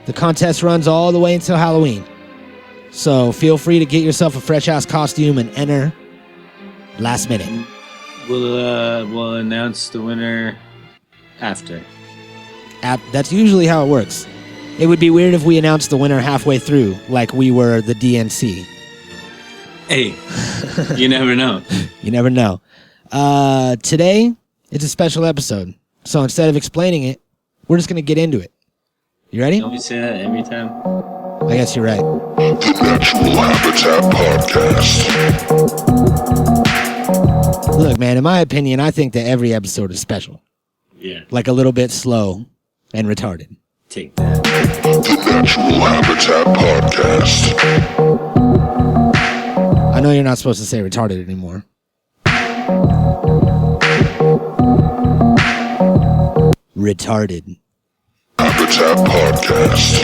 The contest runs all the way until Halloween. So feel free to get yourself a fresh-ass costume and enter last minute. We'll announce the winner after. That's usually how it works. It would be weird if we announced the winner halfway through, like we were the DNC. Hey, you never know. You never know. Today, it's a special episode. So instead of explaining it, we're just going to get into it. You ready? Don't we say that every time? I guess you're right. The Natural Habitat Podcast. Look, man, in my opinion, I think that every episode is special. Yeah. Like a little bit slow and retarded. Take that. The Natural Habitat Podcast. I know you're not supposed to say retarded anymore. Retarded. Habitat Podcast.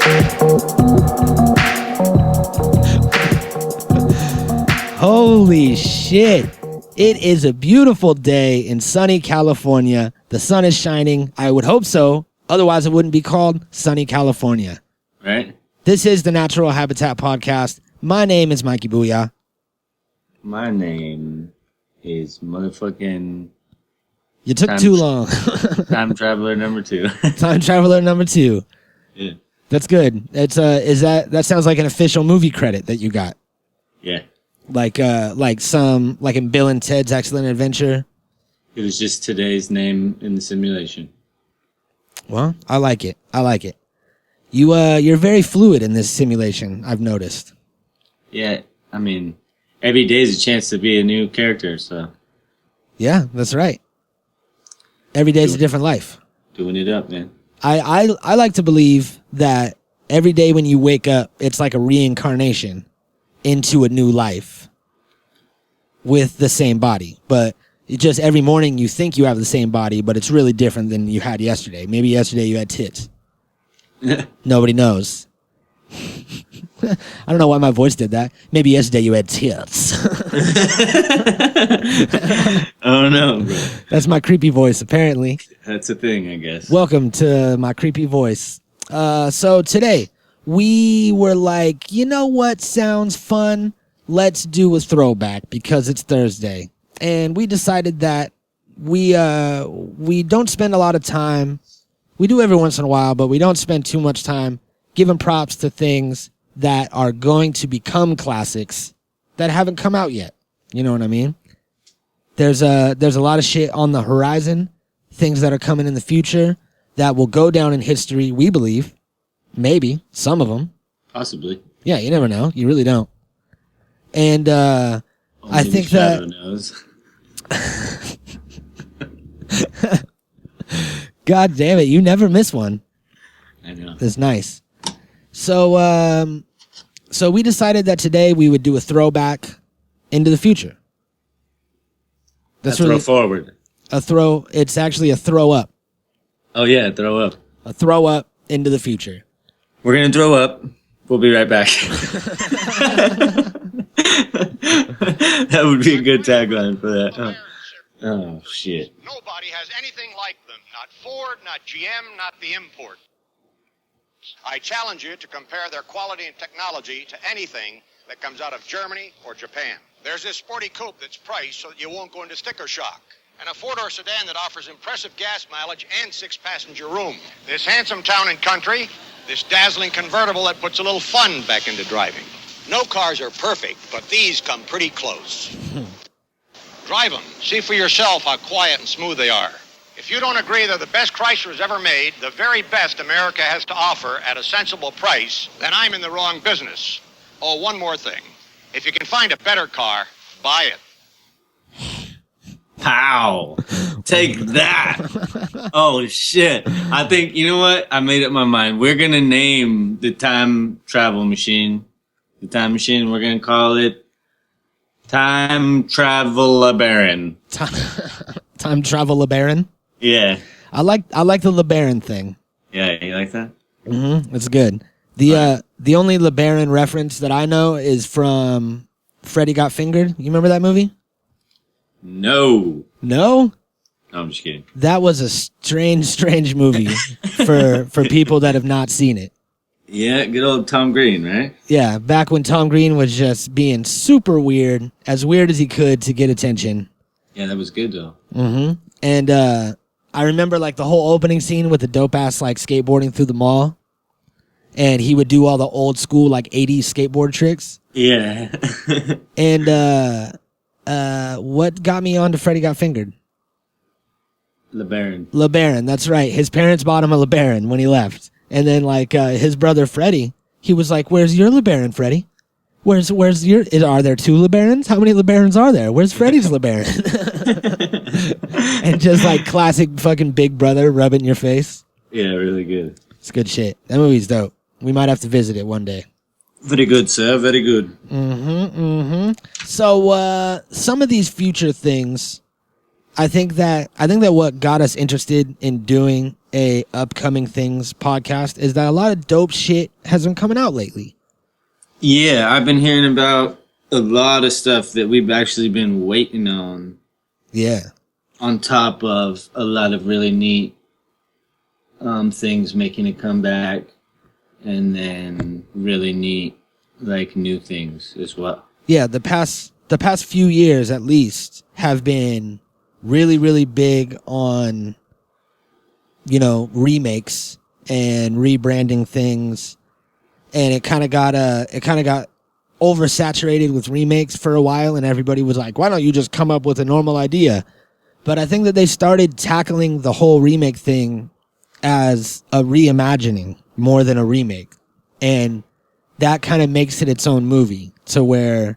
Holy shit. It is a beautiful day in sunny California. The sun is shining. I would hope so. Otherwise, it wouldn't be called Sunny California. Right? This is the Natural Habitat Podcast. My name is Mikey Booyah. My name is motherfucking You took too long. Time Traveler number 2. Time Traveler number 2. Yeah. That's good. It's that sounds like an official movie credit that you got. Yeah. Like in Bill and Ted's Excellent Adventure. It was just today's name in the simulation. Well, I like it. You're very fluid in this simulation, I've noticed. Yeah, I mean, every day is a chance to be a new character, so. Yeah, that's right. Every day is a different life. Doing it up, man. I like to believe that every day when you wake up, it's like a reincarnation into a new life with the same body. But it just every morning you think you have the same body, but it's really different than you had yesterday. Maybe yesterday you had tits. Nobody knows. I don't know why my voice did that. Maybe yesterday you had tits. Oh no, bro. That's my creepy voice, apparently. That's a thing, I guess. Welcome to my creepy voice. So today, we were like, you know what sounds fun? Let's do a throwback because it's Thursday. And we decided that we don't spend a lot of time. We do every once in a while, but we don't spend too much time giving props to things that are going to become classics that haven't come out yet. You know what I mean? There's a lot of shit on the horizon, things that are coming in the future that will go down in history, we believe. Maybe. Some of them. Possibly. Yeah, you never know. You really don't. And I Only think the shadow that... knows. God damn it, you never miss one. I know. That's nice. So we decided that today we would do a throwback into the future. That's Throw really forward. It's actually a throw up. Oh yeah, throw up. A throw up into the future. We're gonna throw up. We'll be right back. That would be a good tagline for that. Oh shit. Nobody has anything like them. Not Ford, not GM, not the import. I challenge you to compare their quality and technology to anything that comes out of Germany or Japan. There's this sporty coupe that's priced so that you won't go into sticker shock. And a four-door sedan that offers impressive gas mileage and 6-passenger room. This handsome town and country, this dazzling convertible that puts a little fun back into driving. No cars are perfect, but these come pretty close. Drive them. See for yourself how quiet and smooth they are. If you don't agree they're the best Chrysler's ever made, the very best America has to offer at a sensible price, then I'm in the wrong business. Oh, one more thing. If you can find a better car, buy it. Pow! Take that! Oh shit! I think you know what? I made up my mind. We're gonna name the time travel machine. The time machine. We're gonna call it Time Travel Baron. Time Travel LeBaron. Yeah. I like the LeBaron thing. Yeah, you like that? Mm-hmm. It's good. The only LeBaron reference that I know is from Freddy Got Fingered. You remember that movie? No. No? No, I'm just kidding. That was a strange movie for people that have not seen it. Yeah, good old Tom Green, right? Yeah, back when Tom Green was just being super weird, as weird as he could to get attention. Yeah, that was good though. Mm-hmm. And I remember like the whole opening scene with the dope ass like skateboarding through the mall, and he would do all the old school like 80s skateboard tricks. Yeah. And what got me on to Freddie Got Fingered? LeBaron. LeBaron, that's right. His parents bought him a LeBaron when he left. And then like his brother Freddie, he was like, "Where's your LeBaron, Freddie? Where's your? Are there two LeBarons? How many LeBarons are there? Where's Freddie's LeBaron?" And just like classic fucking Big Brother rubbing your face. Yeah, really good. It's good shit. That movie's dope. We might have to visit it one day. Very good, sir. Very good. So some of these future things, I think that what got us interested in doing a upcoming things podcast is that a lot of dope shit has been coming out lately. Yeah, I've been hearing about a lot of stuff that we've actually been waiting on. Yeah. On top of a lot of really neat things making a comeback, and then really neat like new things as well. Yeah, the past few years at least have been really, really big on, you know, remakes and rebranding things, and it kind of got oversaturated with remakes for a while, and everybody was like, "Why don't you just come up with a normal idea?" But I think that they started tackling the whole remake thing as a reimagining more than a remake, and that kind of makes it its own movie, to where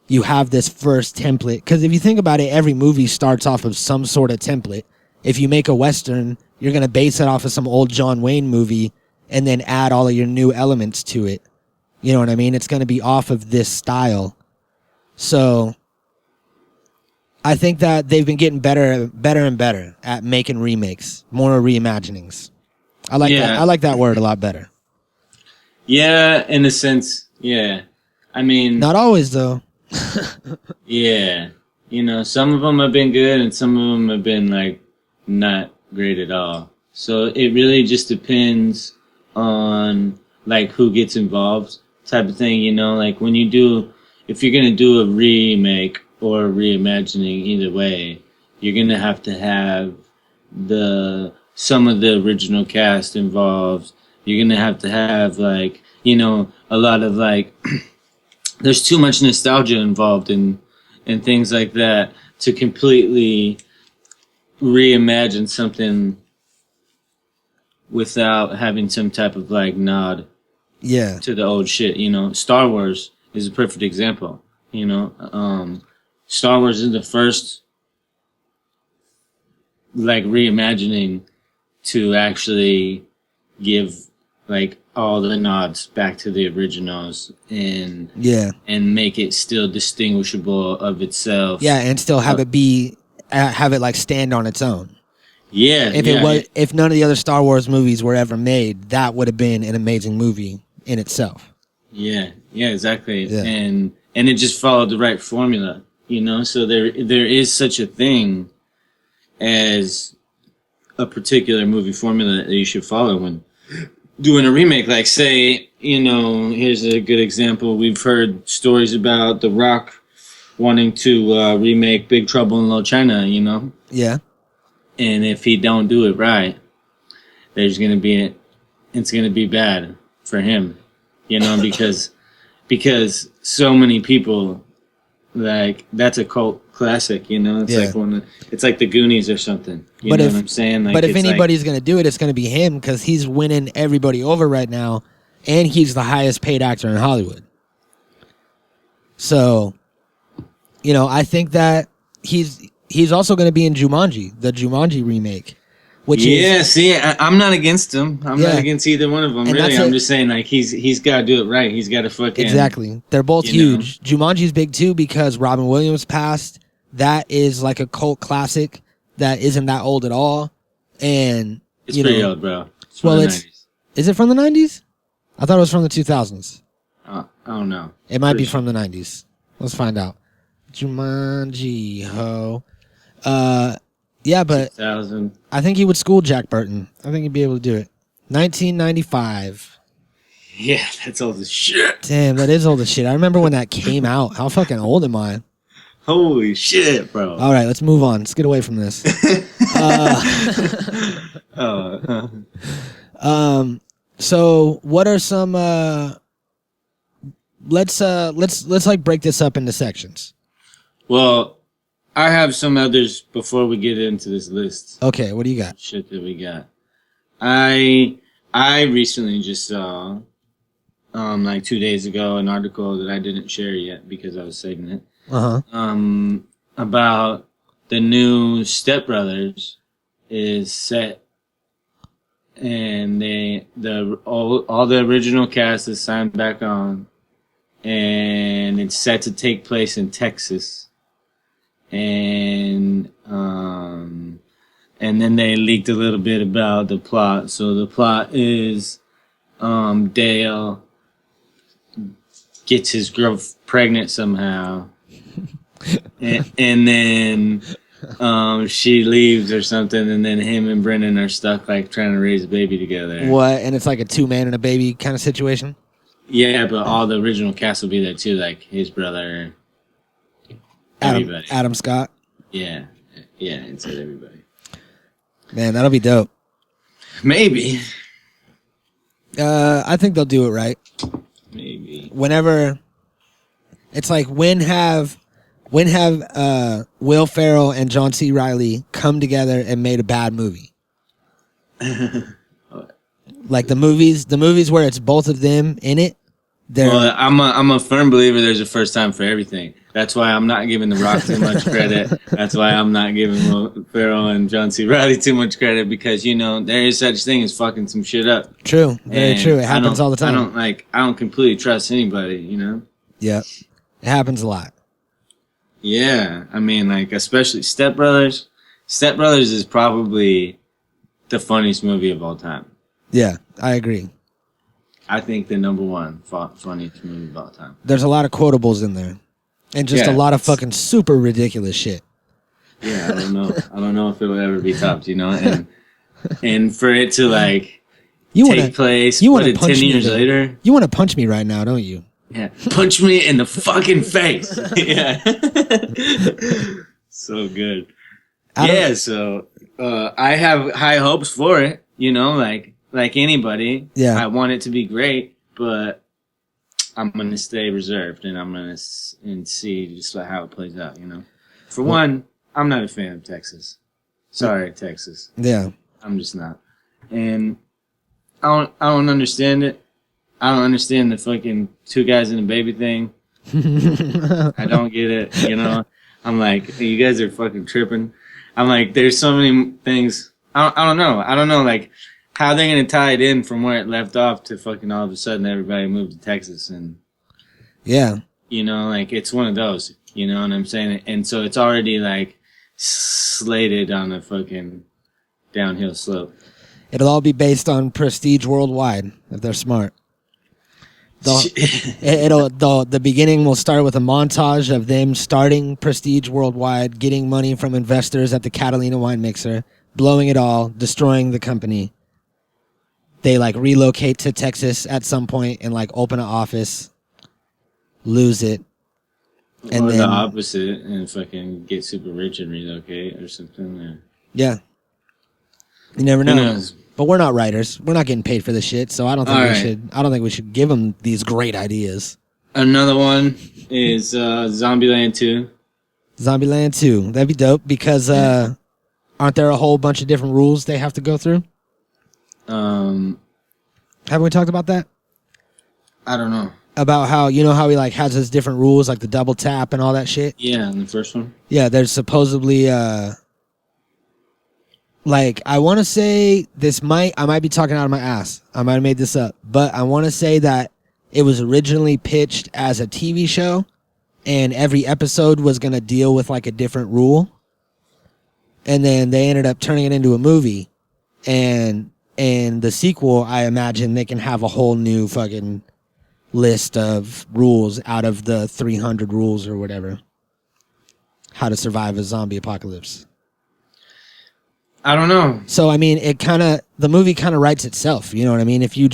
you have this first template. Because if you think about it, every movie starts off of some sort of template. If you make a Western, you're going to base it off of some old John Wayne movie and then add all of your new elements to it. You know what I mean? It's going to be off of this style. So I think that they've been getting better and better at making remakes, more reimaginings. I like that. I like that word a lot better. Yeah, in a sense, yeah. I mean, Not always though. yeah. You know, some of them have been good and some of them have been like not great at all. So it really just depends on like who gets involved type of thing, you know, like when you do, if you're going to do a remake or a reimagining, either way, you're going to have some of the original cast involved. You're going to have like, you know, a lot of like, there's too much nostalgia involved in things like that to completely reimagine something without having some type of like nod to the old shit. You know, Star Wars is a perfect example. You know, Star Wars is the first like reimagining to actually give like all the nods back to the originals and make it still distinguishable of itself. Yeah, and still have it be have it like stand on its own. Yeah. If none of the other Star Wars movies were ever made, that would have been an amazing movie in itself. Yeah, exactly. Yeah. And it just followed the right formula, you know? So there is such a thing as a particular movie formula that you should follow when doing a remake. Like, say, you know, here's a good example. We've heard stories about The Rock wanting to remake Big Trouble in Little China, you know? Yeah. And if he don't do it right, it's going to be bad for him, you know, because so many people, like, that's a cult classic, you know? It's it's like the Goonies or something. You know what I'm saying? Like, but if anybody's going to do it, it's going to be him, because he's winning everybody over right now, and he's the highest paid actor in Hollywood. So, you know, I think that he's also going to be in Jumanji, the Jumanji remake. I'm not against him. I'm not against either one of them, and really. I'm just saying, like, he's got to do it right. He's got to fucking... Exactly. They're both huge. Jumanji's big, too, because Robin Williams passed. That is, like, a cult classic that isn't that old at all. And, it's pretty old, bro. It's from the 90s. Is it from the 90s? I thought it was from the 2000s. I don't know. It might be from the 90s. Let's find out. Jumanji, ho. Yeah, but 2000. I think he would school Jack Burton. I think he'd be able to do it. 1995. Yeah, that's all the shit. Damn, that is old as shit. I remember when that came out. How fucking old am I? Holy shit, bro. All right, let's move on. Let's get away from this. So what are some let's like break this up into sections. Well, I have some others before we get into this list. Okay, what do you got? Shit that we got. I recently just saw like 2 days ago an article that I didn't share yet because I was saving it. About the new Step Brothers is set, and all the original cast is signed back on, and it's set to take place in Texas, and then they leaked a little bit about the plot. So the plot is Dale gets his girl pregnant somehow. and then she leaves or something, and then him and Brendan are stuck like trying to raise a baby together. What? And it's like a 2-man and a baby kind of situation? Yeah, but all the original cast will be there too, like his brother, everybody. Adam Scott. Yeah, it said everybody. Man, that'll be dope. Maybe. I think they'll do it right. Maybe. Whenever it's like when have Will Ferrell and John C. Reilly come together and made a bad movie? Like the movies where it's both of them in it. Well, I'm a firm believer there's a first time for everything. That's why I'm not giving The Rock too much credit. That's why I'm not giving Will Ferrell and John C. Reilly too much credit, because there is such thing as fucking some shit up. True, very true. It happens all the time. I don't completely trust anybody, you know. Yeah, it happens a lot. Yeah, I mean, like, especially Step Brothers. Step Brothers is probably the funniest movie of all time. Yeah, I agree. I think the number one funniest movie of all time. There's a lot of quotables in there, and just a lot of fucking super ridiculous shit. Yeah, I don't know. I don't know if it'll ever be topped, you know. And for it to like take place, 10 years later. You want to punch me right now, don't you? Yeah, punch me in the fucking face. Yeah, so good. So I have high hopes for it. You know, like anybody. Yeah, I want it to be great, but I'm gonna stay reserved, and I'm gonna see just how it plays out. You know, for one, I'm not a fan of Texas. Sorry, Texas. Yeah, I'm just not, and I don't understand it. I don't understand the fucking 2 guys and a baby thing. I don't get it, you know. I'm like, you guys are fucking tripping. I'm like, there's so many things. I don't know, like, how they're going to tie it in from where it left off to fucking all of a sudden everybody moved to Texas. And, yeah, you know, like, it's one of those, you know what I'm saying? And so it's already, like, slated on a fucking downhill slope. It'll all be based on Prestige Worldwide, if they're smart. The beginning will start with a montage of them starting Prestige Worldwide, getting money from investors at the Catalina wine mixer, blowing it all, destroying the company. They like relocate to Texas at some point and like open an office, lose it, and or then the opposite and fucking get super rich and relocate or something. Or... Yeah, you never know. Who knows? But we're not writers. We're not getting paid for this shit, so I don't think we should give them these great ideas. Another one is Zombieland 2. Zombieland 2. That'd be dope because aren't there a whole bunch of different rules they have to go through? Haven't we talked about that? I don't know. About how, you know how he like has his different rules, like the double tap and all that shit? Yeah, in the first one. Yeah, there's supposedly like, I want to say I might be talking out of my ass. I might have made this up. But I want to say that it was originally pitched as a TV show, and every episode was going to deal with, like, a different rule. And then they ended up turning it into a movie. And the sequel, I imagine they can have a whole new fucking list of rules out of the 300 rules or whatever. How to survive a zombie apocalypse. I don't know. So, I mean, the movie kind of writes itself. You know what I mean? If you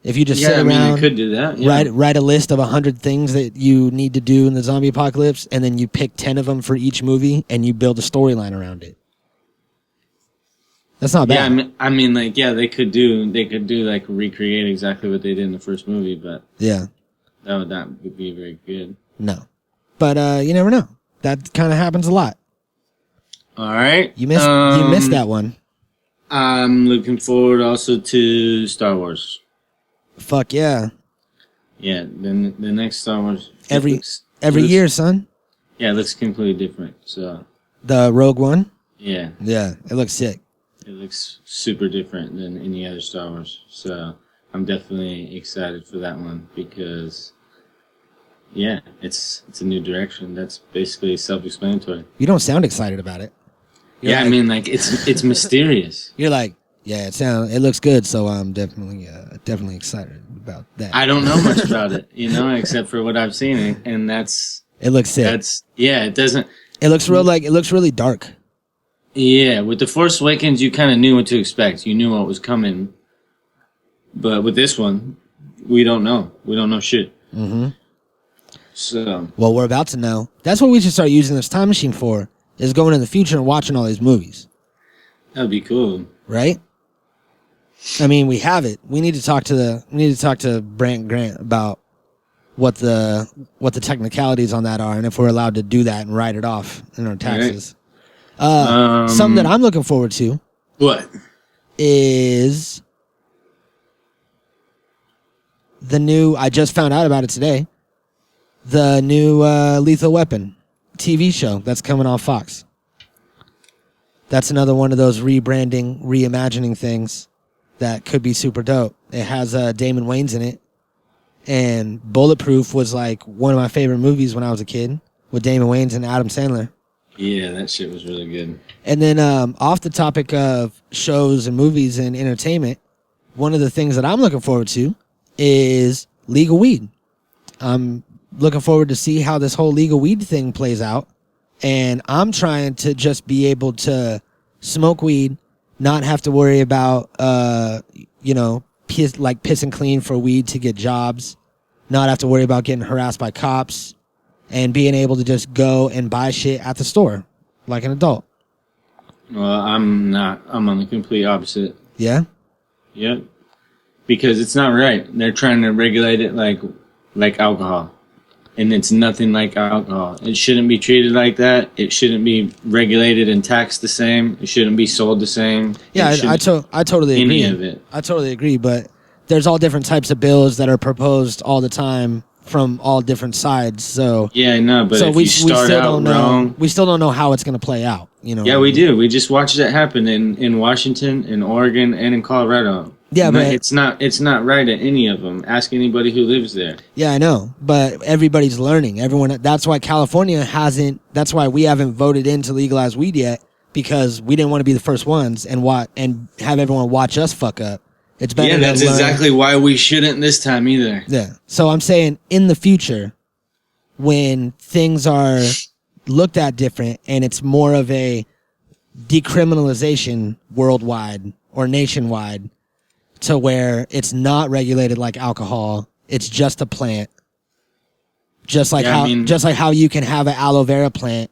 If you just Yeah, sit I mean, around, they could do that. Yeah. write a list of 100 things that you need to do in the zombie apocalypse, and then you pick 10 of them for each movie, and you build a storyline around it. That's not bad. Yeah, I mean, like, yeah, they could do like recreate exactly what they did in the first movie, but Yeah. that would be very good. No. But you never know. That kind of happens a lot. All right, You missed that one. I'm looking forward also to Star Wars. Fuck yeah. Yeah, then the next Star Wars Every looks, year, son. Yeah, it looks completely different. So The Rogue One? yeah, Yeah, it looks sick. it looks super different than any other Star Wars. So I'm definitely excited for that one because yeah, it's a new direction. That's basically self-explanatory. You don't sound excited about it. You're Yeah, like- I mean, like it's mysterious. You're like, yeah, it looks good, so I'm definitely excited about that. I don't know much about it, except for what I've seen, and It looks sick. it doesn't. It looks really dark. Yeah, with The Force Awakens, you kind of knew what to expect. You knew what was coming. But with this one, we don't know. We don't know shit. Mm-hmm. So, Well, we're about to know. That's what we should start using this time machine for, is going in the future and watching all these movies. that would be cool. Right? I mean, we have it. We need to talk to Brant Grant about what the technicalities on that are, and if we're allowed to do that and write it off in our taxes. Something that I'm looking forward to What? is the new. I just found out about it today. The new Lethal Weapon TV show that's coming on Fox. That's another one of those rebranding, reimagining things that could be super dope. It has Damon Wayans in it. And Bulletproof was like one of my favorite movies when I was a kid with Damon Wayans and Adam Sandler. Yeah, that shit was really good. And then off the topic of shows and movies and entertainment, one of the things that I'm looking forward to is legal weed. I'm looking forward to see how this whole legal weed thing plays out. And I'm trying to just be able to smoke weed, not have to worry about, pissing clean for weed to get jobs, not have to worry about getting harassed by cops, and being able to just go and buy shit at the store like an adult. Well, I'm not. I'm on the complete opposite. Yeah? Yep. Because it's not right. They're trying to regulate it like alcohol. And it's nothing like alcohol. It shouldn't be treated like that. It shouldn't be regulated and taxed the same. It shouldn't be sold the same. Yeah, I totally agree. Any of it. I totally agree, but there's all different types of bills that are proposed all the time from all different sides. So Yeah, I know, but so if we you start still out don't know. wrong... We still don't know how it's going to play out. Yeah, we do. We just watched it happen in Washington, in Oregon, and in Colorado. Yeah, but it's not right at any of them. Ask anybody who lives there. Yeah, I know, but everybody's learning. Everyone. That's why California hasn't. That's why we haven't voted in to legalize weed yet, because we didn't want to be the first ones and have everyone watch us fuck up. It's better. Yeah, that's exactly why we shouldn't this time either. Yeah. So I'm saying in the future, when things are looked at different and it's more of a decriminalization worldwide or nationwide, to where it's not regulated like alcohol, it's just a plant. Just like how you can have an aloe vera plant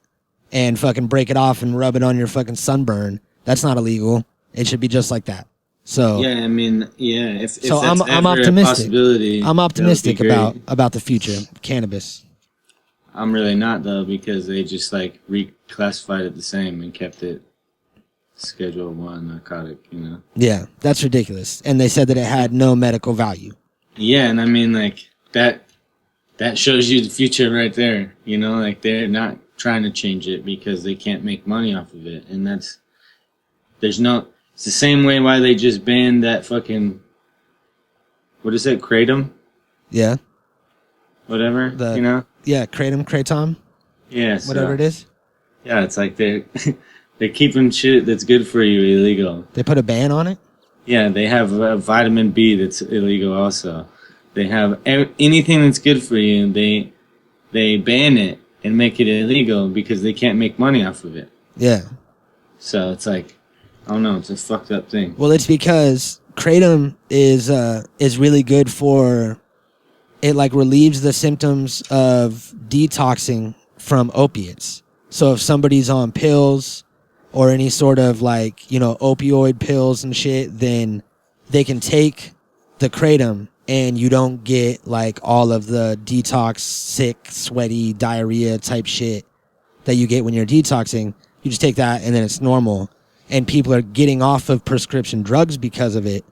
and fucking break it off and rub it on your fucking sunburn. That's not illegal. It should be just like that. So yeah, I mean, yeah. If so that's I'm ever optimistic. A possibility, I'm optimistic that would be great. about the future of cannabis. I'm really not though, because they just like reclassified it the same and kept it Schedule 1 narcotic. Yeah, that's ridiculous. And they said that it had no medical value. Yeah, and I mean like that shows you the future right there. Like they're not trying to change it because they can't make money off of it, and it's the same way why they just banned that fucking, what is it, Kratom? Yeah. Whatever, Yeah, Kratom. Yeah, whatever it is. Yeah, it's like they're keeping shit that's good for you illegal. They put a ban on it? Yeah, they have vitamin B that's illegal also. They have anything that's good for you, they ban it and make it illegal because they can't make money off of it. Yeah. So it's like, I don't know, it's a fucked up thing. Well, it's because kratom is really good for it. Like relieves the symptoms of detoxing from opiates. So if somebody's on pills or any sort of like, opioid pills and shit, then they can take the kratom and you don't get like all of the detox, sick, sweaty, diarrhea type shit that you get when you're detoxing. You just take that and then it's normal. And people are getting off of prescription drugs because of it,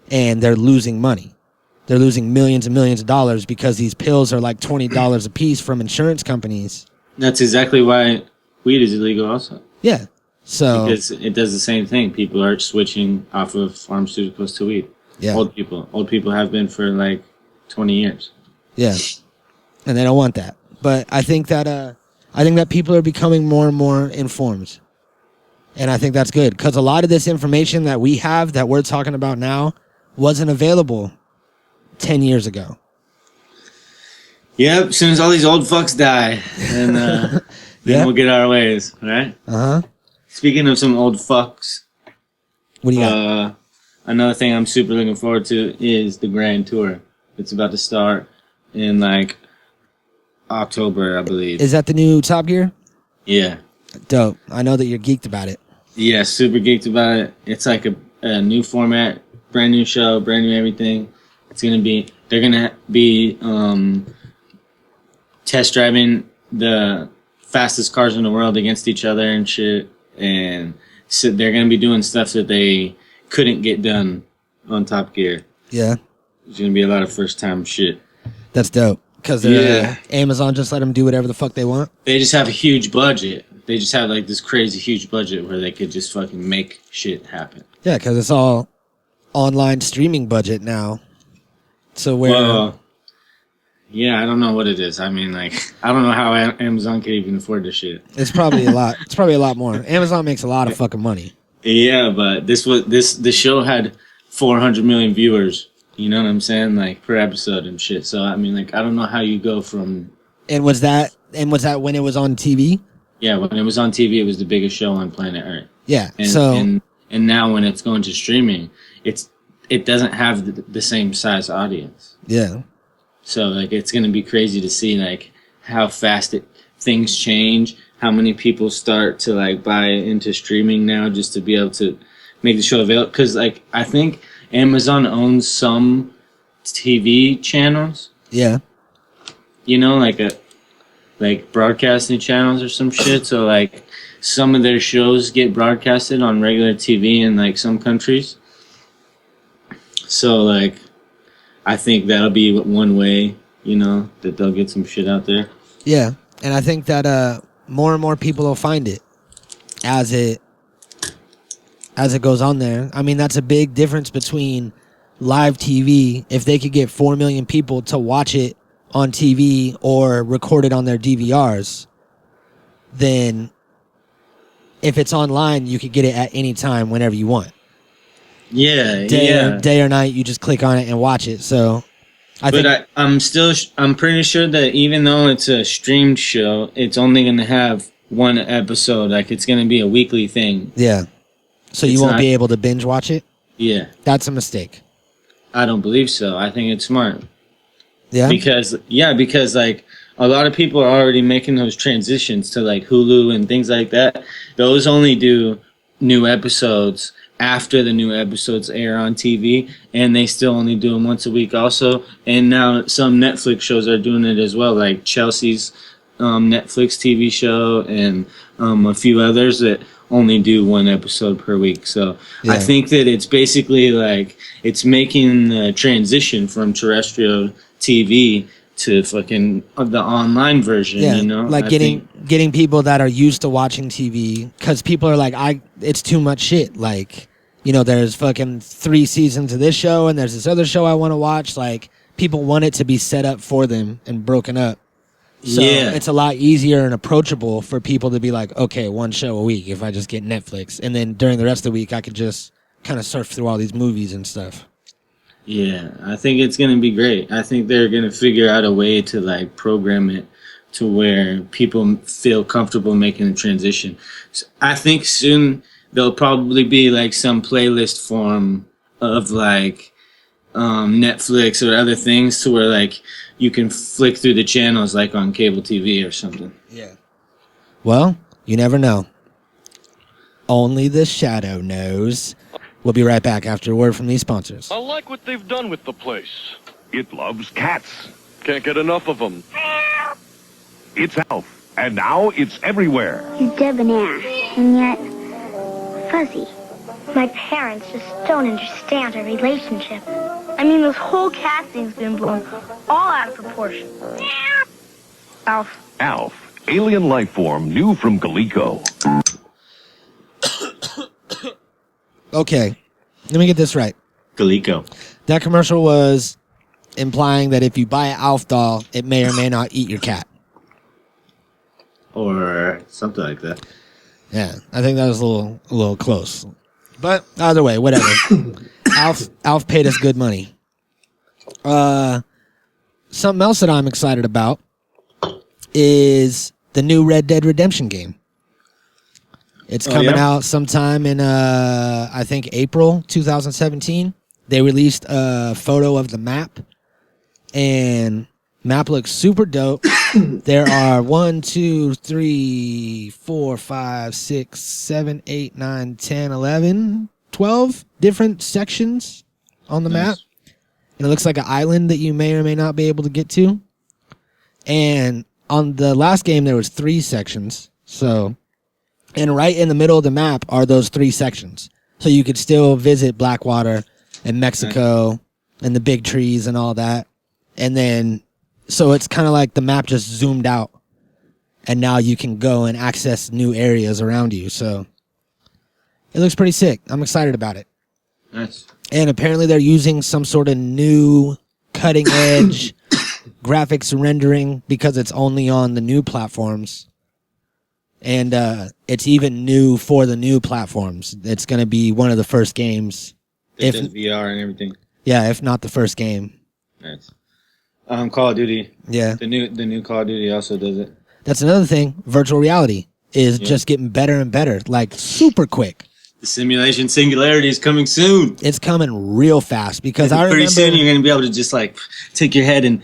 and they're losing money. They're losing millions and millions of dollars because these pills are like $20 a piece from insurance companies. That's exactly why weed is illegal also. Yeah. So because it does the same thing. People are switching off of pharmaceuticals to weed. yeah. Old people have been for like 20 years. Yeah. And they don't want that. But I think that people are becoming more and more informed. And I think that's good because a lot of this information that we have that we're talking about now wasn't available 10 years ago. Yep, as soon as all these old fucks die, then Yeah. we'll get our ways, right? Uh-huh. Speaking of some old fucks, What do you got? another thing I'm super looking forward to is the Grand Tour. It's about to start in like October, I believe. Is that the new Top Gear? Yeah. Dope. I know that you're geeked about it. Yeah, super geeked about it. It's like a new format, brand new show, brand new everything. They're gonna be test driving the fastest cars in the world against each other and shit. And so they're gonna be doing stuff that they couldn't get done on Top Gear. Yeah. It's gonna be a lot of first time shit. That's dope. Because Amazon just let them do whatever the fuck they want. They just have a huge budget. They just have like this crazy huge budget where they could just fucking make shit happen. Yeah, because it's all online streaming budget now. So where... Well, yeah, I don't know what it is. I mean, like, I don't know how Amazon could even afford this shit. It's probably a lot. It's probably a lot more. Amazon makes a lot of fucking money. Yeah, but the show had 400 million viewers. You know what I'm saying? Like per episode and shit. So I mean, like, I don't know how you go from. And was that when it was on TV? Yeah, when it was on TV, it was the biggest show on planet Earth. Yeah. And now when it's going to streaming, it doesn't have the same size audience. Yeah. So like it's gonna be crazy to see like how fast things change, how many people start to like buy into streaming now just to be able to make the show available. Because like I think Amazon owns some TV channels. Yeah. You know, like broadcasting channels or some shit. So like some of their shows get broadcasted on regular TV in like some countries. So like I think that'll be one way, you know, that they'll get some shit out there. Yeah. And I think that more and more people will find it as it goes on there. I mean, that's a big difference between live TV. If they could get 4 million people to watch it on TV or record it on their DVRs, then if it's online, you could get it at any time whenever you want. Yeah, Day or night, you just click on it and watch it. So I'm pretty sure that even though it's a streamed show, it's only going to have one episode. Like it's going to be a weekly thing. Yeah. So you won't be able to binge watch it? Yeah. That's a mistake. I don't believe so. I think it's smart. Yeah? Because like a lot of people are already making those transitions to like Hulu and things like that. Those only do new episodes after the new episodes air on TV, and they still only do them once a week also. And now some Netflix shows are doing it as well, like Chelsea's Netflix TV show and a few others that only do one episode per week. So yeah. I think that it's basically like it's making the transition from terrestrial TV to fucking the online version, yeah, you know? like getting people that are used to watching TV, because people are like, it's too much shit. Like, you know, there's fucking 3 seasons of this show and there's this other show I want to watch. Like, people want it to be set up for them and broken up. So yeah. It's a lot easier and approachable for people to be like, okay, one show a week if I just get Netflix. And then during the rest of the week, I could just kind of surf through all these movies and stuff. Yeah, I think it's going to be great. I think they're going to figure out a way to like program it to where people feel comfortable making the transition. So I think soon there'll probably be like some playlist form of like Netflix or other things to where like you can flick through the channels like on cable TV or something. Yeah. Well, you never know. Only the shadow knows. We'll be right back after a word from these sponsors. I like what they've done with the place. It loves cats. Can't get enough of them. It's Alf, and now it's everywhere. He's debonair, and yet fuzzy. My parents just don't understand our relationship. I mean, this whole cat thing's been blown all out of proportion. Alf. Alf, alien life form new from Coleco. Okay, let me get this right. Coleco. That commercial was implying that if you buy an Alf doll, it may or may not eat your cat. Or something like that. Yeah, I think that was a little close. But either way, whatever. Alf paid us good money. Something else that I'm excited about is the new Red Dead Redemption game. It's coming out sometime in, I think, April 2017. They released a photo of the map, and map looks super dope. There are 1, 2, 3, 4, 5, 6, 7, 8, 9, 10, 11, 12 different sections on the map. And it looks like an island that you may or may not be able to get to. And on the last game, there was 3 sections. So, and right in the middle of the map are those 3 sections. So you could still visit Blackwater and Mexico and the big trees and all that. And then, so it's kind of like the map just zoomed out. And now you can go and access new areas around you. So it looks pretty sick. I'm excited about it. Nice. And apparently they're using some sort of new cutting edge graphics rendering because it's only on the new platforms. And it's even new for the new platforms. It's going to be one of the first games. It does VR and everything. Yeah, if not the first game. Nice. Call of Duty. Yeah. The new Call of Duty also does it. That's another thing. Virtual reality is just getting better and better. Like super quick. The simulation singularity is coming soon. It's coming real fast because I remember pretty soon you're gonna be able to just like take your head and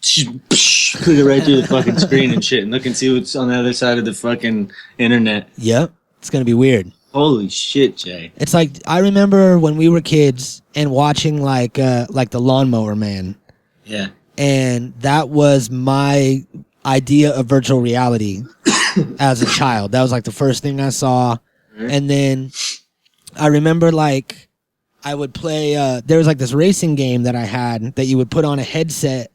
put it right through the fucking screen and shit, and look and see what's on the other side of the fucking internet. Yep, it's gonna be weird. Holy shit, Jay! It's like I remember when we were kids and watching like the Lawnmower Man. Yeah, and that was my idea of virtual reality as a child. That was like the first thing I saw. And then I remember like I would play, there was like this racing game that I had that you would put on a headset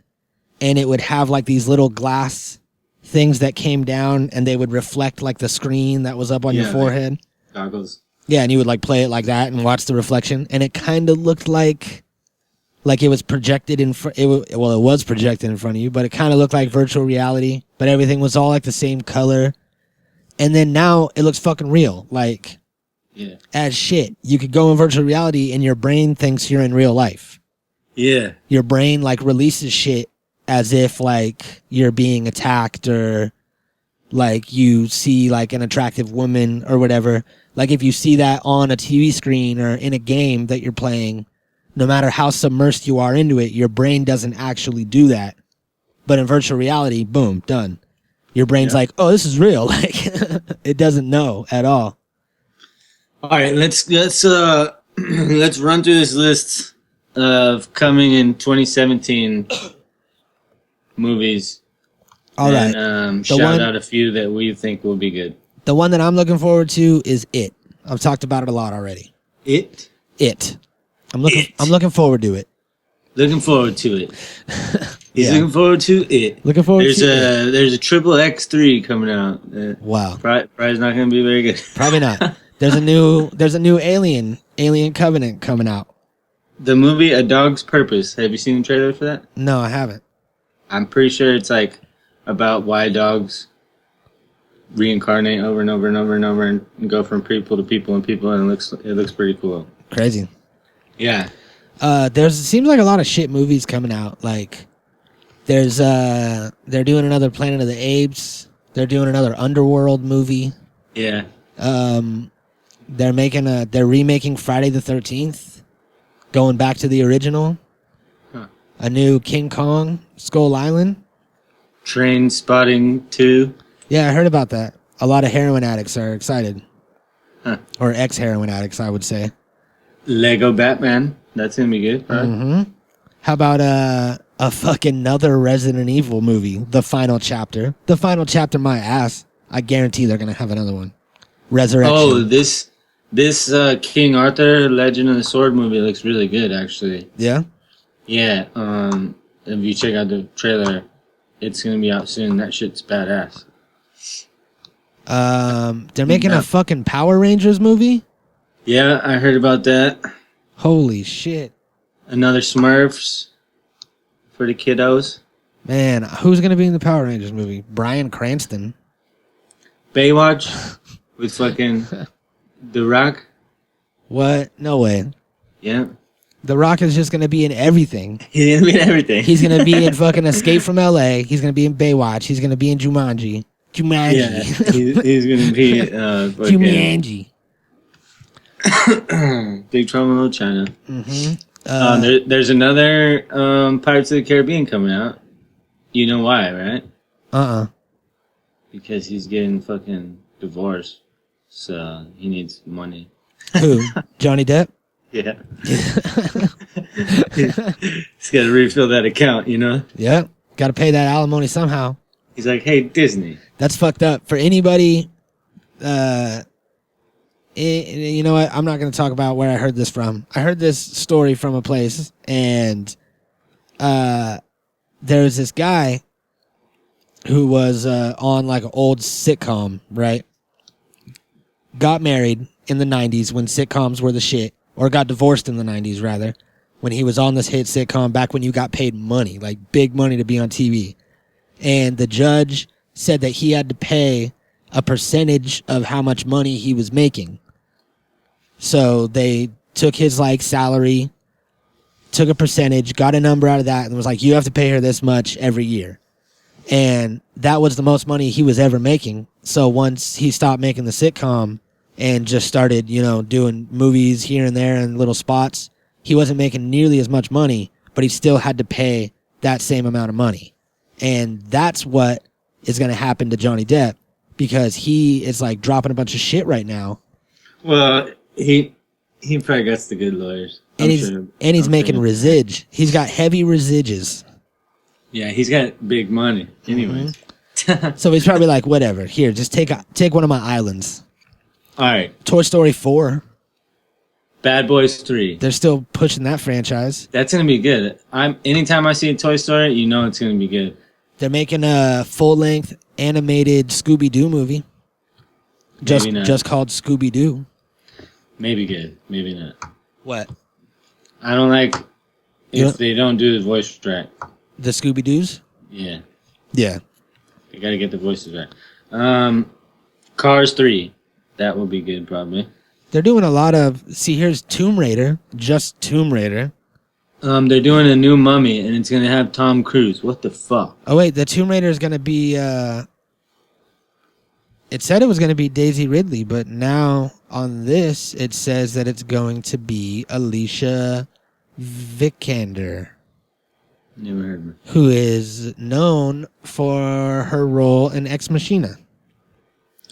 and it would have like these little glass things that came down and they would reflect like the screen that was up on your forehead. Goggles. Yeah, and you would like play it like that and watch the reflection. And it kind of looked like it was projected in front. It was projected in front of you, but it kind of looked like virtual reality. But everything was all like the same color. And then now it looks fucking real, like as shit. You could go in virtual reality and your brain thinks you're in real life. Yeah. Your brain like releases shit as if like you're being attacked or like you see like an attractive woman or whatever. Like if you see that on a TV screen or in a game that you're playing, no matter how submersed you are into it, your brain doesn't actually do that. But in virtual reality, boom, done. Your brain's like, oh, this is real. Like it doesn't know at all. All right, let's let's run through this list of coming in 2017 movies. All right. Shout out a few that we think will be good. The one that I'm looking forward to is It. I've talked about it a lot already. It. I'm looking forward to it. Looking forward to it. He's looking forward to it. Looking forward to it. There's a triple X3 coming out. Wow. Probably not going to be very good. Probably not. There's a new Alien Covenant coming out. The movie A Dog's Purpose. Have you seen the trailer for that? No, I haven't. I'm pretty sure it's like about why dogs reincarnate over and over and over and over and go from people to people and people, and it looks pretty cool. Crazy. Yeah. Seems like a lot of shit movies coming out. Like they're doing another Planet of the Apes. They're doing another Underworld movie. Yeah. They're remaking Friday the 13th. going back to the original. Huh. A new King Kong, Skull Island. Train Spotting 2. Yeah, I heard about that. A lot of heroin addicts are excited. Huh. Or ex-heroin addicts, I would say. Lego Batman. That's gonna be good. Right? Mm-hmm. How about a fucking another Resident Evil movie, The Final Chapter? The Final Chapter, my ass. I guarantee they're gonna have another one. Resurrection. Oh, this King Arthur Legend of the Sword movie looks really good, actually. Yeah? Yeah. If you check out the trailer, it's gonna be out soon. That shit's badass. They're making a fucking Power Rangers movie? Yeah, I heard about that. Holy shit. Another Smurfs for the kiddos. Man, who's gonna be in the Power Rangers movie? Bryan Cranston. Baywatch with fucking The Rock. What? No way. Yeah. The Rock is just gonna be in everything. He's gonna be in everything. He's gonna be in fucking Escape from LA. He's gonna be in Baywatch. He's gonna be in Jumanji. Yeah, he's gonna be fucking Jumanji. Big Trouble in Little China. Mm-hmm. There's another Pirates of the Caribbean coming out. You know why, right? Because he's getting fucking divorced, so he needs money. Who? Johnny Depp? Yeah. He's got to refill that account, you know? Yeah. Got to pay that alimony somehow. He's like, hey, Disney. That's fucked up. For anybody, you know what? I'm not going to talk about where I heard this from. I heard this story from a place, and there was this guy who was on like an old sitcom, right? Got married in the 90s when sitcoms were the shit, or got divorced in the 90s, rather, when he was on this hit sitcom back when you got paid money, like big money to be on TV. And the judge said that he had to pay a percentage of how much money he was making. So they took his like salary, took a percentage, got a number out of that, and was like, you have to pay her this much every year. And that was the most money he was ever making. So once he stopped making the sitcom and just started, you know, doing movies here and there and little spots, he wasn't making nearly as much money, but he still had to pay that same amount of money. And that's what is going to happen to Johnny Depp, because he is like dropping a bunch of shit right now. Well, he probably gets the good lawyers. And he's making residge. He's got heavy residues. Yeah, he's got big money. Anyway. So he's probably like, whatever. Here, just take one of my islands. All right. Toy Story 4. Bad Boys 3. They're still pushing that franchise. That's gonna be good. Anytime I see a Toy Story, you know it's gonna be good. They're making a full-length animated Scooby-Doo movie. Just called Scooby-Doo. Maybe good. Maybe not. What? I don't like if they don't do the voice track. The Scooby-Doos? Yeah. Yeah. They gotta get the voices right. Cars 3. That will be good, probably. They're doing a lot of... See, here's Tomb Raider. Just Tomb Raider. They're doing a new Mummy, and it's gonna have Tom Cruise. What the fuck? Oh, wait. The Tomb Raider is gonna be... It said it was gonna be Daisy Ridley, but now on this, it says that it's going to be Alicia Vikander, Never heard of her. who is known for her role in Ex Machina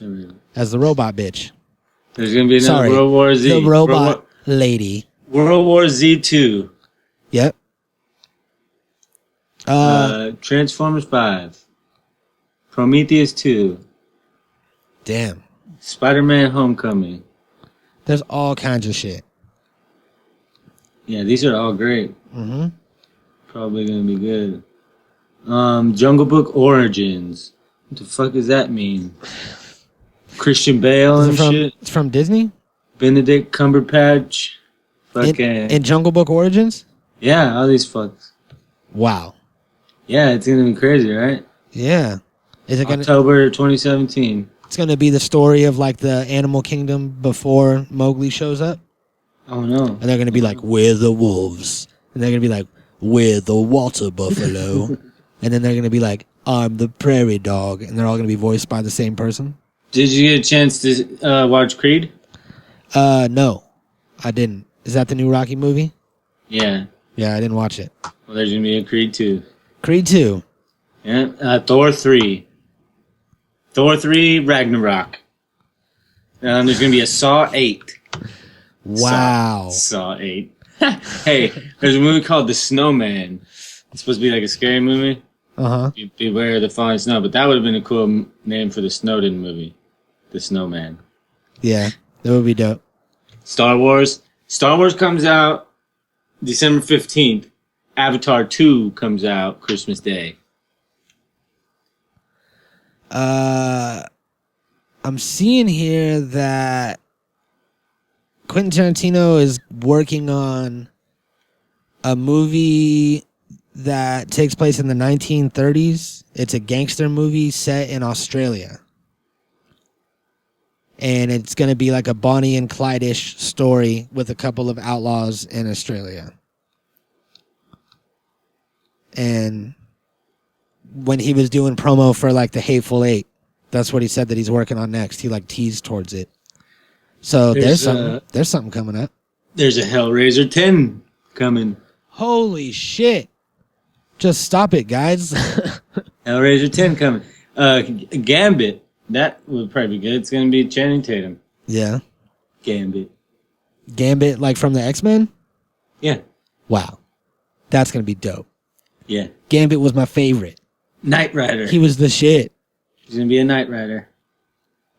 Never heard of her. as the robot bitch. There's gonna be another World War Z. The robot lady. World War Z 2. Yep. Transformers 5. Prometheus 2. Damn. Spider-Man Homecoming. There's all kinds of shit. Yeah, these are all great. Mm-hmm. Probably gonna be good. Jungle Book Origins. What the fuck does that mean? Christian Bale and shit. It's from Disney? Benedict Cumberbatch. Fucking In Jungle Book Origins? yeah, all these fucks. Wow. Yeah, it's gonna be crazy, right? Yeah. Is it gonna? October 2017. It's gonna be the story of like the animal kingdom before Mowgli shows up, Oh no. and they're gonna be like, "We're the wolves," and they're gonna be like, "We're the water buffalo," and then they're gonna be like, "I'm the prairie dog," and they're all gonna be voiced by the same person. Did you get a chance to watch Creed? No, I didn't. Is that the new Rocky movie? Yeah. Yeah, I didn't watch it. Well, there's gonna be a Creed 2. Creed 2. Yeah. Thor 3. Thor 3 Ragnarok. There's gonna be a Saw 8. Wow. Saw 8. Hey, there's a movie called The Snowman. It's supposed to be like a scary movie. Uh-huh. Beware of the falling snow. But that would have been a cool name for the Snowden movie. The Snowman. Yeah, that would be dope. Star Wars. Star Wars comes out December 15th. Avatar 2 comes out Christmas Day. I'm seeing here that Quentin Tarantino is working on a movie that takes place in the 1930s. It's a gangster movie set in Australia. And it's going to be like a Bonnie and Clyde-ish story with a couple of outlaws in Australia. And when he was doing promo for like the Hateful Eight, that's what he said that he's working on next. He like teased towards it. So there's something coming up. There's a Hellraiser 10 coming. Holy shit. Just stop it, guys. Hellraiser 10 coming. Gambit. That would probably be good. It's going to be Channing Tatum. Yeah. Gambit. Gambit, like from the X-Men? Yeah. Wow. That's going to be dope. Yeah. Gambit was my favorite. Knight Rider. He was the shit. There's going to be a Knight Rider.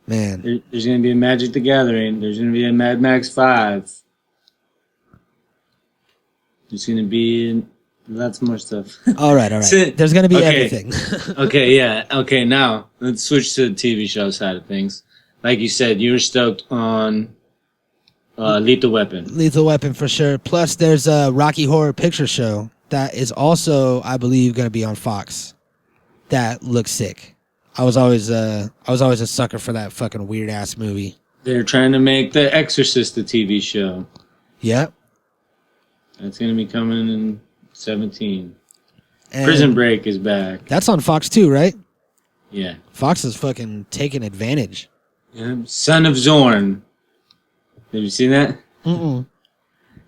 Man. There's going to be a Magic the Gathering. There's going to be a Mad Max 5. There's going to be lots more stuff. All right. There's going to be everything. Okay, yeah. Okay, now let's switch to the TV show side of things. Like you said, you were stoked on Lethal Weapon. Lethal Weapon for sure. Plus, there's a Rocky Horror Picture Show that is also, I believe, going to be on Fox. That looks sick. I was always a sucker for that fucking weird ass movie. They're trying to make The Exorcist a TV show. Yep. That's going to be coming in 17. And Prison Break is back. that's on Fox too, right? Yeah. Fox is fucking taking advantage. Son of Zorn. Have you seen that? Mm-mm.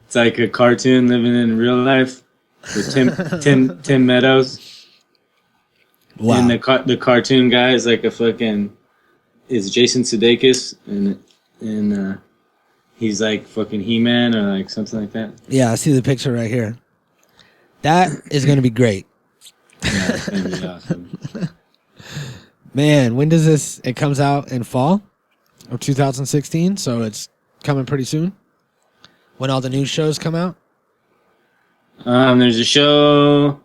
It's like a cartoon living in real life with Tim Meadows. Wow. And the cartoon guy is like is Jason Sudeikis, and he's like fucking He-Man or like something like that. Yeah, I see the picture right here. That is going to be great. Yeah, it's gonna be awesome. Man, when does this? It comes out in fall of 2016, so it's coming pretty soon. When all the new shows come out. There's a show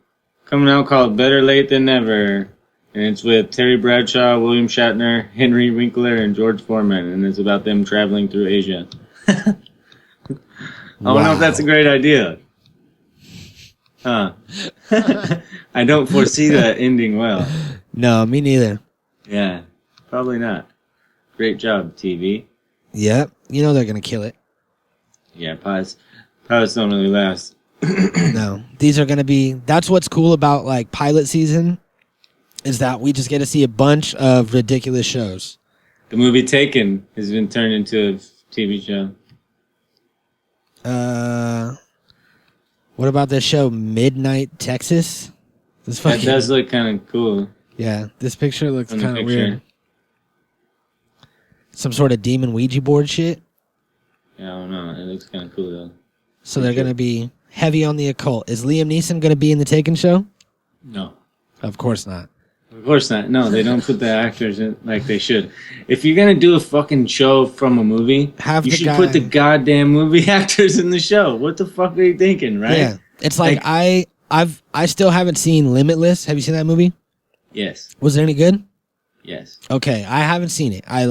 coming out called Better Late Than Never, and it's with Terry Bradshaw, William Shatner, Henry Winkler, and George Foreman, and it's about them traveling through Asia. I don't know if that's a great idea. Huh. I don't foresee that ending well. No, me neither. Yeah, probably not. Great job, TV. Yep, you know they're going to kill it. Yeah, pilots don't really last. No, these are going to be. That's what's cool about like pilot season, is that we just get to see a bunch of ridiculous shows. The movie Taken has been turned into a TV show. What about this show Midnight Texas? This That does look kind of cool. Yeah, this picture looks On the kind of picture. weird. Some sort of demon Ouija board shit. Yeah, I don't know. It looks kind of cool though. So they're going to be heavy on the occult. Is Liam Neeson going to be in the Taken show? No. Of course not. Of course not. No, they don't put the actors in like they should. If you're gonna do a fucking show from a movie, Have you the should guy- put the goddamn movie actors in the show. What the fuck are you thinking, right? Yeah, it's like I still haven't seen Limitless. Have you seen that movie? Yes. Was it any good? Yes. Okay, I haven't seen it. I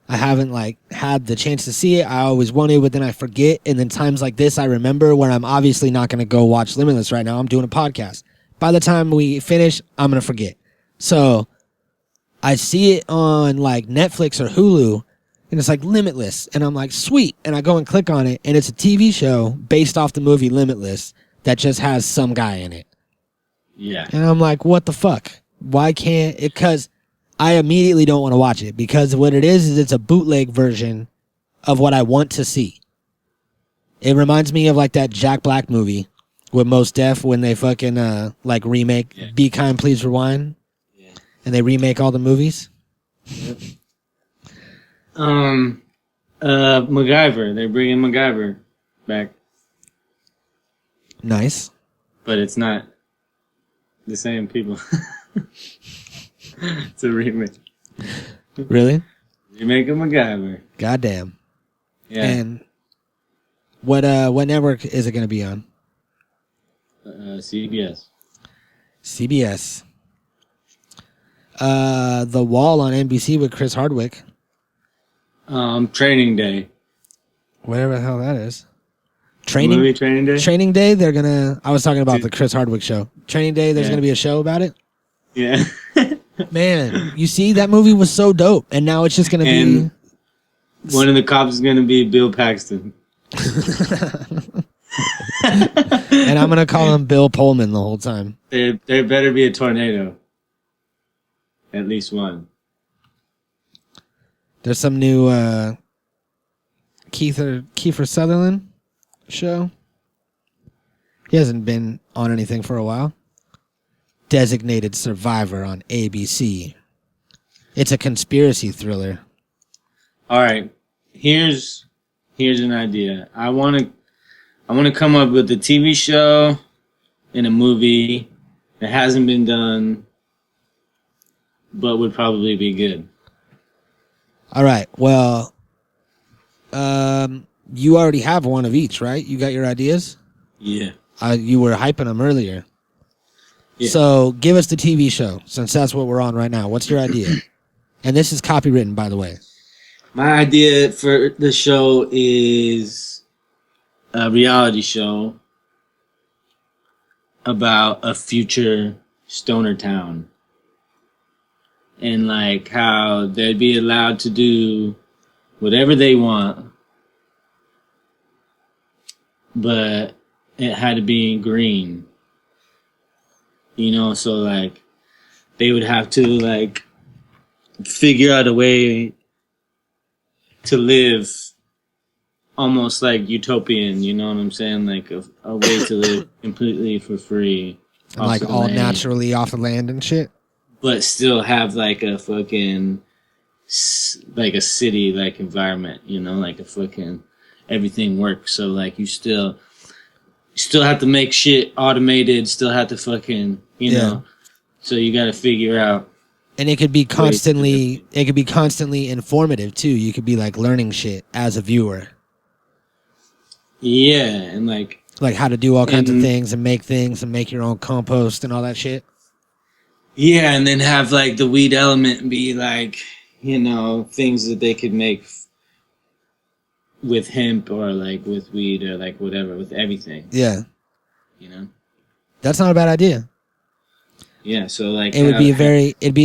haven't had the chance to see it. I always wanted, but then I forget. And then times like this, I remember where I'm obviously not going to go watch Limitless right now. I'm doing a podcast. By the time we finish, I'm going to forget. So I see it on like Netflix or Hulu, and it's like Limitless. And I'm like, sweet. And I go and click on it, and it's a TV show based off the movie Limitless that just has some guy in it. Yeah. And I'm like, what the fuck? Why can't it? Because I immediately don't want to watch it, because what it is it's a bootleg version of what I want to see. It reminds me of like that Jack Black movie with Mos Def when they fucking like remake Be Kind, Please Rewind. Yeah. And they remake all the movies. MacGyver. They're bringing MacGyver back, Nice. but it's not the same people. It's a remake. Really? Remake of MacGyver. Goddamn. Yeah. And what network is it going to be on? CBS. CBS. The Wall on NBC with Chris Hardwick. Training Day. Whatever the hell that is. Movie Training Day? Training Day, they're gonna... I was talking about the Chris Hardwick show. Training Day, there's Yeah. gonna be a show about it? Yeah. Man, you see, that movie was so dope. And now it's just gonna And- be... One of the cops is going to be Bill Paxton. And I'm gonna call him Bill Pullman the whole time. There better be a tornado. At least one. There's some new Kiefer Sutherland show. He hasn't been on anything for a while. Designated Survivor on ABC. It's a conspiracy thriller. All right. Here's an idea. I want to come up with a TV show and a movie that hasn't been done but would probably be good. All right. Well, you already have one of each, right? You got your ideas? Yeah. You were hyping them earlier. Yeah. So give us the TV show, since that's what we're on right now. What's your idea? And this is copywritten, by the way. My idea for the show is a reality show about a future stoner town. And like how they'd be allowed to do whatever they want, but it had to be green. You know, so like they would have to like figure out a way to live almost like utopian, you know what I'm saying? Like a way to live completely for free. And off like the all land, naturally off the land and shit. but still have like a fucking, like a city like environment, you know, like a fucking, everything works. So like you still have to make shit automated, still have to fucking, you know, so you got to figure out. And it could be constantly informative too. You could be like learning shit as a viewer. Yeah, and like how to do all kinds of things and make your own compost and all that shit. yeah, and then have like the weed element be like, you know, things that they could make with hemp or like with weed or like whatever, with everything. Yeah. You know? That's not a bad idea. Yeah, so like It'd be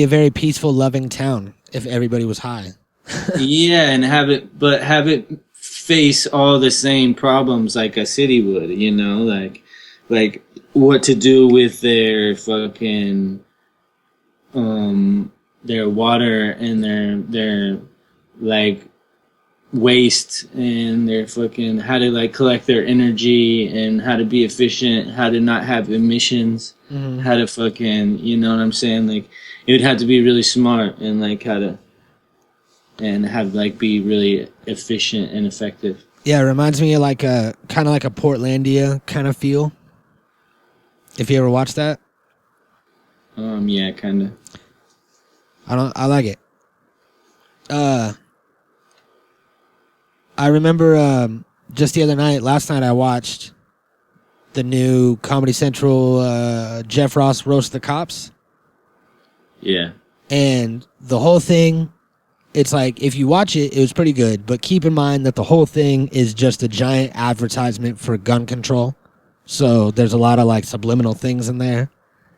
a very peaceful, loving town if everybody was high. yeah, and have it face all the same problems like a city would, you know, like what to do with their fucking their water and their like waste and their fucking how to like collect their energy and how to be efficient, how to not have emissions, how to fucking, you know what I'm saying? Like it would have to be really smart and like how to and have like be really efficient and effective. Yeah, it reminds me of like a kind of like a Portlandia kind of feel. If you ever watched that, Yeah, kind of. I like it. I remember just the other night, last night I watched the new Comedy Central Jeff Ross Roast the Cops. Yeah. And the whole thing, it's like, if you watch it, it was pretty good, but keep in mind that the whole thing is just a giant advertisement for gun control. So there's a lot of like subliminal things in there.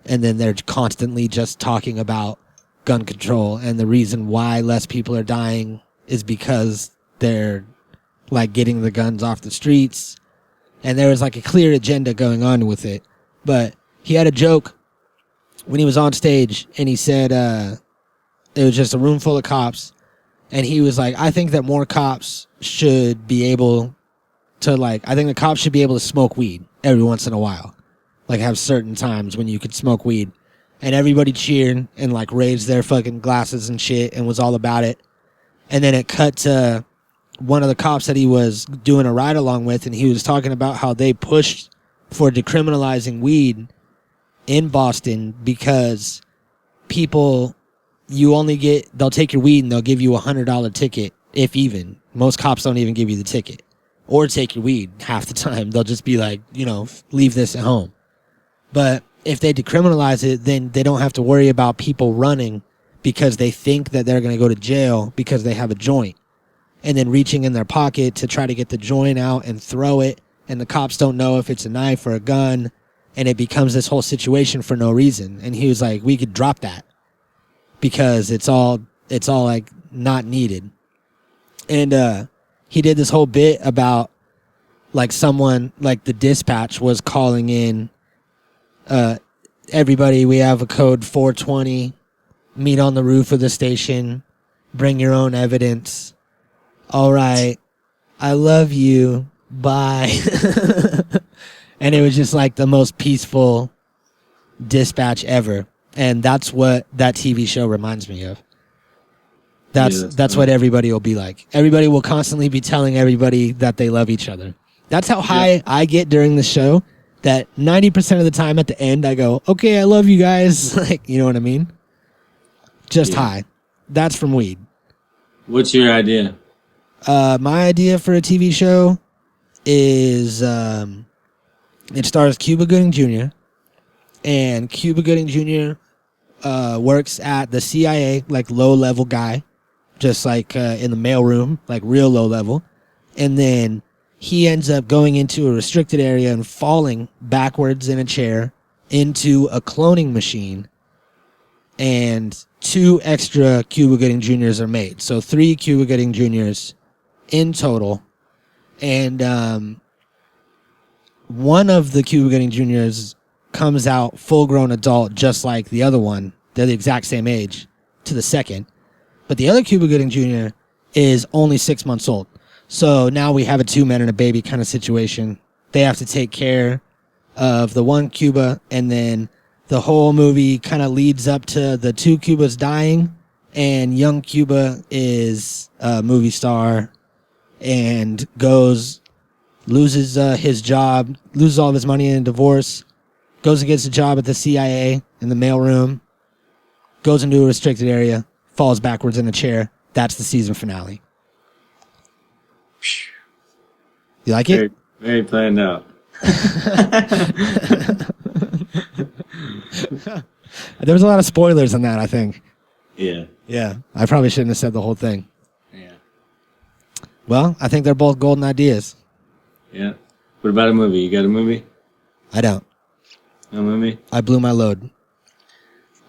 And then they're constantly just talking about gun control. And the reason why less people are dying is because they're like getting the guns off the streets. And there was like a clear agenda going on with it. But he had a joke when he was on stage and he said, it was just a room full of cops. And he was like, I think that more cops should be able to like, I think the cops should be able to smoke weed every once in a while. Like have certain times when you could smoke weed. And everybody cheered and like raised their fucking glasses and shit and was all about it. And then it cut to one of the cops that he was doing a ride along with, and he was talking about how they pushed for decriminalizing weed in Boston because people, they'll take your weed and they'll give you $100 ticket, if even. Most cops don't even give you the ticket or take your weed half the time. They'll just be like, leave this at home. But if they decriminalize it, then they don't have to worry about people running because they think that they're going to go to jail because they have a joint, and then reaching in their pocket to try to get the joint out and throw it, and the cops don't know if it's a knife or a gun, and it becomes this whole situation for no reason. And he was like, we could drop that because it's all like not needed. And he did this whole bit about like someone, like the dispatch was calling in, everybody, we have a code 420, meet on the roof of the station, bring your own evidence. All right, I love you, bye. And it was just like the most peaceful dispatch ever. And that's what that TV show reminds me of. That's what everybody will be like. Everybody will constantly be telling everybody that they love each other. That's how high I get during the show, that 90% of the time at the end I go, okay, I love you guys. Like, you know what I mean? Just high. That's from weed. What's your idea? My idea for a TV show is it stars Cuba Gooding Jr. And Cuba Gooding Jr. Works at the CIA, like low-level guy, just like in the mailroom, like real low level. And then he ends up going into a restricted area and falling backwards in a chair into a cloning machine. And 2 extra Cuba Gooding Jr.'s are made. So 3 Cuba Gooding Jr.'s in total. And one of the Cuba Gooding Jr.'s comes out full-grown adult just like the other one. They're the exact same age to the second. But the other Cuba Gooding Jr. is only 6 months old. So now we have a 2 men and a baby kind of situation. They have to take care of the one Cuba, and then the whole movie kind of leads up to the 2 Cubas dying, and young Cuba is a movie star and loses his job, loses all of his money in a divorce, goes and gets a job at the CIA in the mailroom, goes into a restricted area, falls backwards in a chair. That's the season finale. You like it? Very, very planned out. There was a lot of spoilers in that, I think. Yeah. Yeah, I probably shouldn't have said the whole thing. Yeah. Well, I think they're both golden ideas. Yeah. What about a movie? You got a movie? I don't. No movie? I blew my load.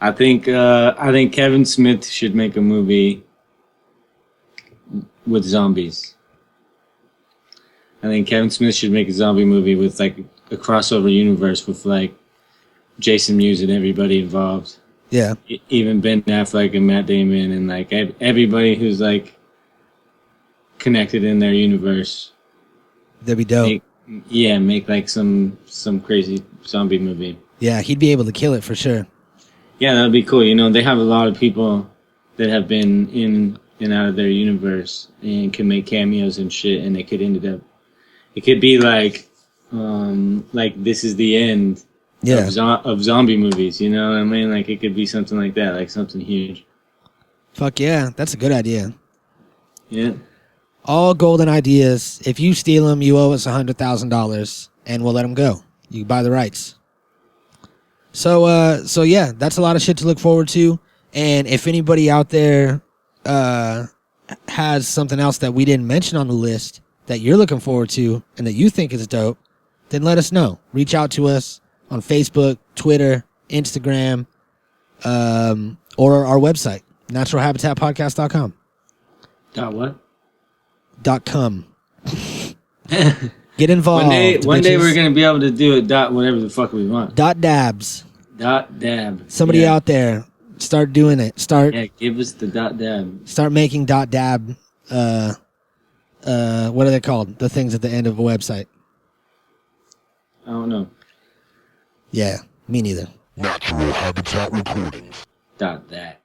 I think Kevin Smith should make a movie with zombies. I think Kevin Smith should make a zombie movie with like a crossover universe with like Jason Mewes and everybody involved. Yeah. Even Ben Affleck and Matt Damon and like everybody who's like connected in their universe. That'd be dope. Make like some crazy zombie movie. Yeah, he'd be able to kill it for sure. Yeah, that'd be cool. You know, they have a lot of people that have been in and out of their universe and can make cameos and shit, and it could be like this is the end of zombie movies, you know what I mean? Like it could be something like that, like something huge. Fuck yeah, that's a good idea. Yeah. All golden ideas. If you steal them, you owe us $100,000, and we'll let them go. You can buy the rights. So yeah, that's a lot of shit to look forward to. And if anybody out there has something else that we didn't mention on the list that you're looking forward to and that you think is dope, then let us know. Reach out to us on Facebook, Twitter, Instagram, or our website, naturalhabitatpodcast.com. What? .com. Get involved. One day we're gonna be able to do it. Whatever the fuck we want. .dabs. .dab. Somebody out there, start doing it. Give us the .dab. Start making .dab what are they called? The things at the end of a website. I don't know. Yeah, me neither. Natural Habitat Recordings. That.